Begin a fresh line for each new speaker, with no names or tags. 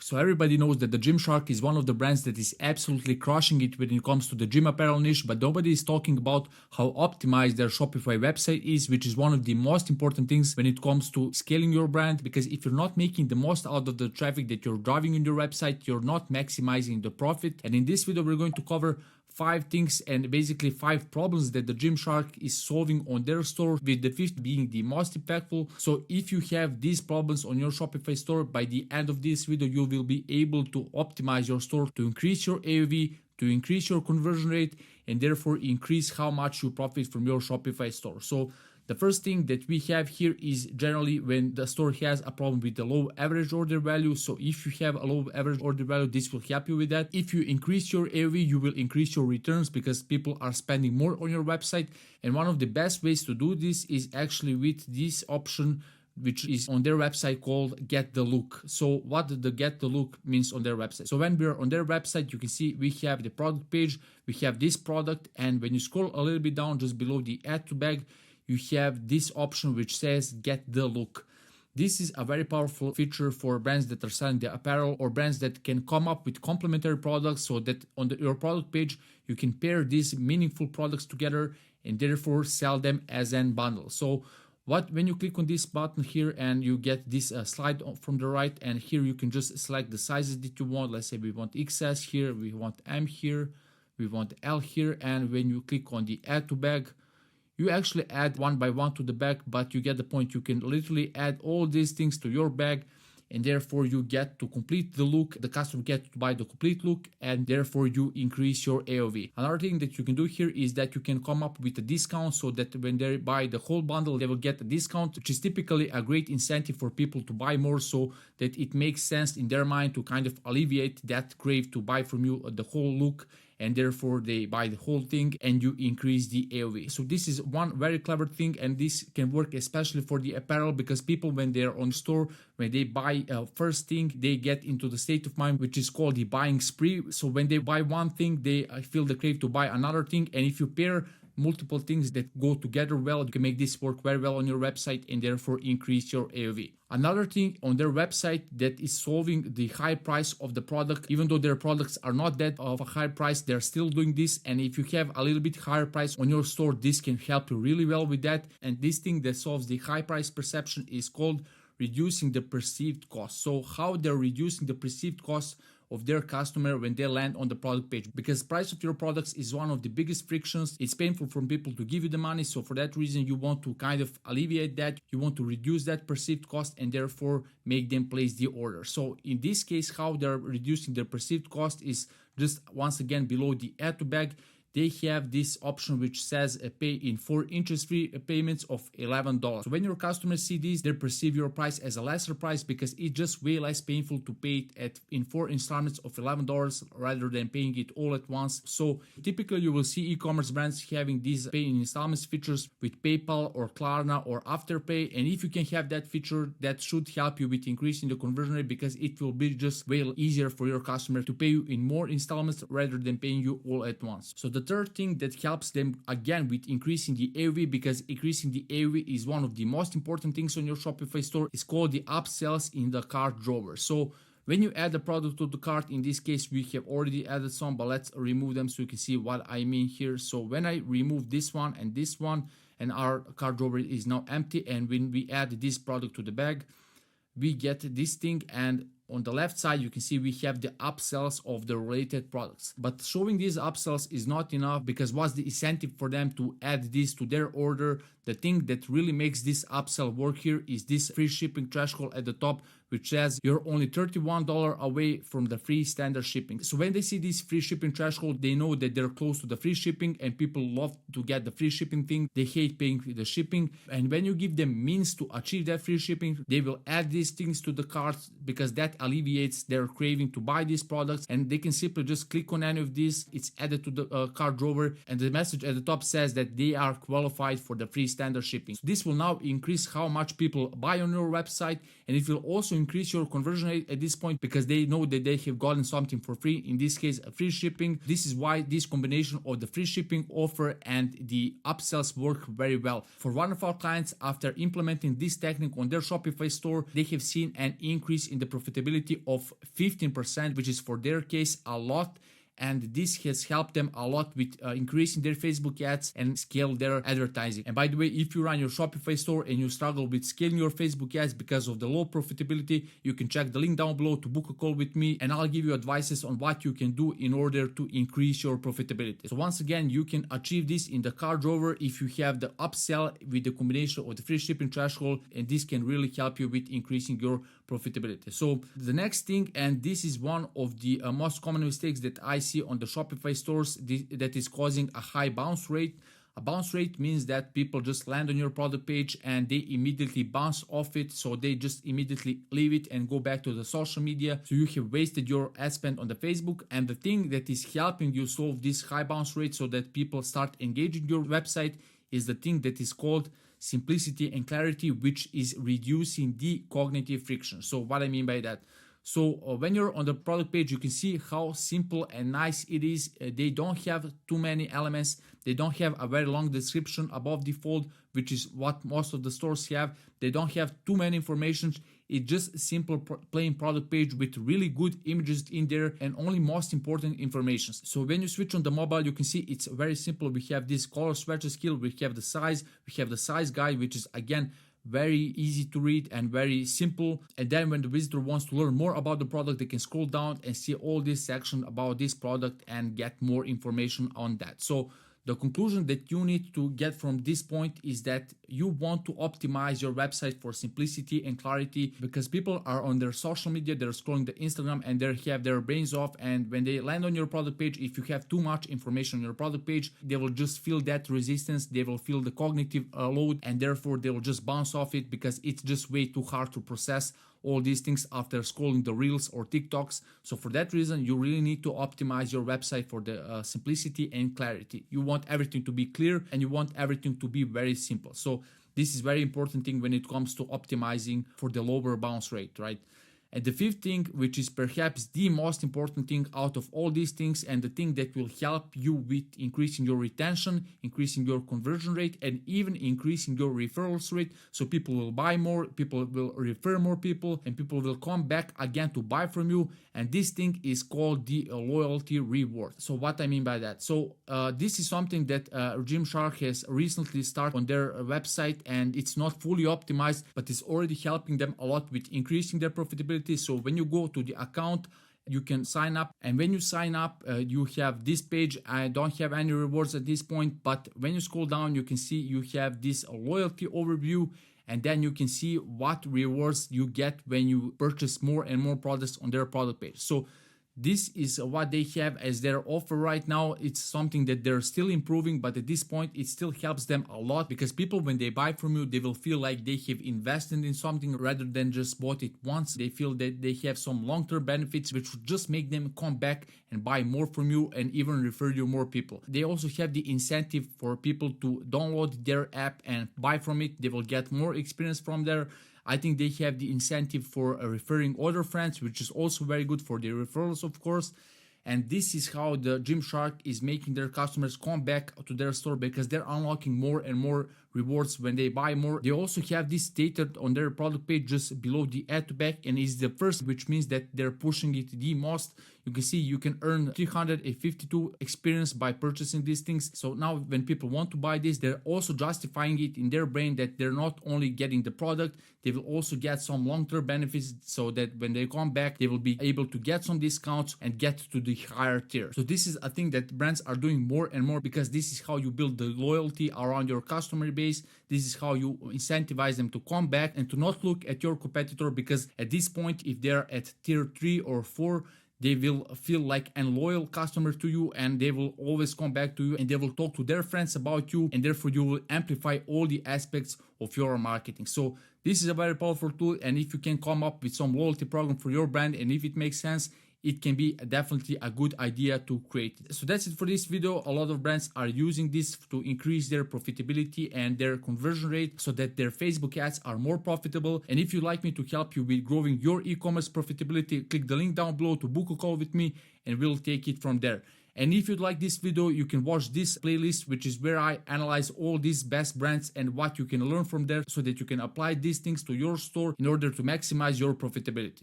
So everybody knows that the Gymshark is one of the brands that is absolutely crushing it when it comes to the gym apparel niche, but nobody is talking about how optimized their Shopify website is, which is one of the most important things when it comes to scaling your brand, because if you're not making the most out of the traffic that you're driving in your website, you're not maximizing the profit. And in this video, we're going to cover 5 things and basically 5 problems that the Gymshark is solving on their store, with the 5th being the most impactful. So if you have these problems on your Shopify store, by the end of this video you will be able to optimize your store to increase your AOV, to increase your conversion rate, and therefore increase how much you profit from your Shopify store. So the first thing that we have here is generally when the store has a problem with the low average order value. So if you have a low average order value, this will help you with that. If you increase your AOV, you will increase your returns because people are spending more on your website. And one of the best ways to do this is actually with this option, which is on their website called Get the Look. So what the Get the Look means on their website. So when we're on their website, you can see we have the product page, we have this product, and when you scroll a little bit down just below the add to bag, you have this option which says Get the Look. This is a very powerful feature for brands that are selling the apparel or brands that can come up with complementary products, so that on your product page you can pair these meaningful products together and therefore sell them as a bundle. So when you click on this button here and you get this slide from the right, and here you can just select the sizes that you want. Let's say we want XS here, we want M here, we want L here, and when you click on the add to bag, you actually add one by one to the bag, but you get the point. You can literally add all these things to your bag, and therefore you get to complete the look. The customer gets to buy the complete look, and therefore you increase your AOV. Another thing that you can do here is that you can come up with a discount, so that when they buy the whole bundle, they will get a discount, which is typically a great incentive for people to buy more, so that it makes sense in their mind to kind of alleviate that crave to buy from you the whole look, and therefore they buy the whole thing and you increase the AOV. So this is one very clever thing, and this can work especially for the apparel, because people, when they're on store, when they buy first thing, they get into the state of mind which is called the buying spree. So when they buy one thing, they feel the crave to buy another thing, and if you pair multiple things that go together well, you can make this work very well on your website and therefore increase your AOV. Another thing on their website that is solving the high price of the product, even though their products are not that of a high price, they're still doing this. And if you have a little bit higher price on your store, this can help you really well with that. And this thing that solves the high price perception is called reducing the perceived cost. So how they're reducing the perceived cost of their customer when they land on the product page, because price of your products is one of the biggest frictions. It's painful for people to give you the money, so for that reason you want to kind of alleviate that. You want to reduce that perceived cost and therefore make them place the order. So in this case, how they're reducing their perceived cost is just once again below the add to bag. They have this option which says pay in 4 interest-free payments of $11. So when your customers see this, they perceive your price as a lesser price, because it's just way less painful to pay it in 4 installments of $11 rather than paying it all at once. So typically you will see e-commerce brands having these pay in installments features with PayPal or Klarna or Afterpay, and if you can have that feature, that should help you with increasing the conversion rate, because it will be just way easier for your customer to pay you in more installments rather than paying you all at once. So the third thing that helps them again with increasing the AOV, because increasing the AOV is one of the most important things on your Shopify store, is called the upsells in the cart drawer. So when you add a product to the cart, in this case we have already added some, but let's remove them so you can see what I mean here. So when I remove this one and our cart drawer is now empty, and when we add this product to the bag, we get this thing, and on the left side, you can see we have the upsells of the related products. But showing these upsells is not enough, because what's the incentive for them to add this to their order? The thing that really makes this upsell work here is this free shipping threshold at the top, which says you're only $31 away from the free standard shipping. So when they see this free shipping threshold, they know that they're close to the free shipping, and people love to get the free shipping thing. They hate paying the shipping. And when you give them means to achieve that free shipping, they will add these things to the cart, because that alleviates their craving to buy these products, and they can simply just click on any of these. It's added to the cart drawer, and the message at the top says that they are qualified for the free standard shipping. So this will now increase how much people buy on your website, and it will also increase your conversion rate at this point because they know that they have gotten something for free, in this case free shipping. This is why this combination of the free shipping offer and the upsells work very well. For one of our clients, after implementing this technique on their Shopify store, they have seen an increase in the profitability of 15%, which is for their case a lot. And this has helped them a lot with increasing their Facebook ads and scale their advertising. And by the way, if you run your Shopify store and you struggle with scaling your Facebook ads because of the low profitability, you can check the link down below to book a call with me, and I'll give you advices on what you can do in order to increase your profitability. So once again, you can achieve this in the cart drawer if you have the upsell with the combination of the free shipping threshold, and this can really help you with increasing your profitability. So the next thing, and this is one of the most common mistakes that I see on the Shopify stores, that is causing a high bounce rate. A bounce rate means that people just land on your product page and they immediately bounce off it. So they just immediately leave it and go back to the social media. So you have wasted your ad spend on the Facebook. And the thing that is helping you solve this high bounce rate so that people start engaging your website is the thing that is called simplicity and clarity, which is reducing the cognitive friction. So what I mean by that? So when you're on the product page, you can see how simple and nice it is. They don't have too many elements. They don't have a very long description above the fold, which is what most of the stores have. They don't have too many information. It's just a simple plain product page with really good images in there and only most important information. So when you switch on the mobile, you can see it's very simple. We have this color swatch skill. We have the size guide, which is again very easy to read and very simple. And then when the visitor wants to learn more about the product, they can scroll down and see all this section about this product and get more information on that. So the conclusion that you need to get from this point is that you want to optimize your website for simplicity and clarity, because people are on their social media, they're scrolling the Instagram and they have their brains off. And when they land on your product page, if you have too much information on your product page, they will just feel that resistance, they will feel the cognitive load, and therefore they will just bounce off it because it's just way too hard to process all these things after scrolling the Reels or TikToks. So for that reason, you really need to optimize your website for the simplicity and clarity. You want everything to be clear and you want everything to be very simple. So this is very important thing when it comes to optimizing for the lower bounce rate, right? And the fifth thing, which is perhaps the most important thing out of all these things, and the thing that will help you with increasing your retention, increasing your conversion rate, and even increasing your referrals rate. So people will buy more, people will refer more people, and people will come back again to buy from you. And this thing is called the loyalty reward. So what I mean by that? So this is something that Gymshark has recently started on their website, and it's not fully optimized, but it's already helping them a lot with increasing their profitability. So when you go to the account, you can sign up, and when you sign up, you have this page. I don't have any rewards at this point, but when you scroll down, you can see you have this loyalty overview, and then you can see what rewards you get when you purchase more and more products on their product page. So this is what they have as their offer right now. It's something that they're still improving, but at this point, it still helps them a lot, because people, when they buy from you, they will feel like they have invested in something rather than just bought it once. They feel that they have some long-term benefits, which would just make them come back and buy more from you and even refer you more people. They also have the incentive for people to download their app and buy from it. They will get more experience from there. I think they have the incentive for referring other friends, which is also very good for their referrals, of course. And this is how the Gymshark is making their customers come back to their store, because they're unlocking more and more rewards when they buy more. They also have this stated on their product page just below the add to back, and is the first, which means that they're pushing it the most. You can see you can earn 352 experience by purchasing these things. So now when people want to buy this, they're also justifying it in their brain that they're not only getting the product, they will also get some long-term benefits, so that when they come back, they will be able to get some discounts and get to the higher tier. So this is a thing that brands are doing more and more, because this is how you build the loyalty around your customer base. This is how you incentivize them to come back and to not look at your competitor, because at this point, if they're at tier 3 or 4, they will feel like a loyal customer to you, and they will always come back to you, and they will talk to their friends about you, and therefore you will amplify all the aspects of your marketing. So this is a very powerful tool, and if you can come up with some loyalty program for your brand, and if it makes sense, it can be definitely a good idea to create it. So that's it for this video. A lot of brands are using this to increase their profitability and their conversion rate so that their Facebook ads are more profitable. And if you'd like me to help you with growing your e-commerce profitability, click the link down below to book a call with me and we'll take it from there. And if you'd like this video, you can watch this playlist, which is where I analyze all these best brands and what you can learn from there so that you can apply these things to your store in order to maximize your profitability.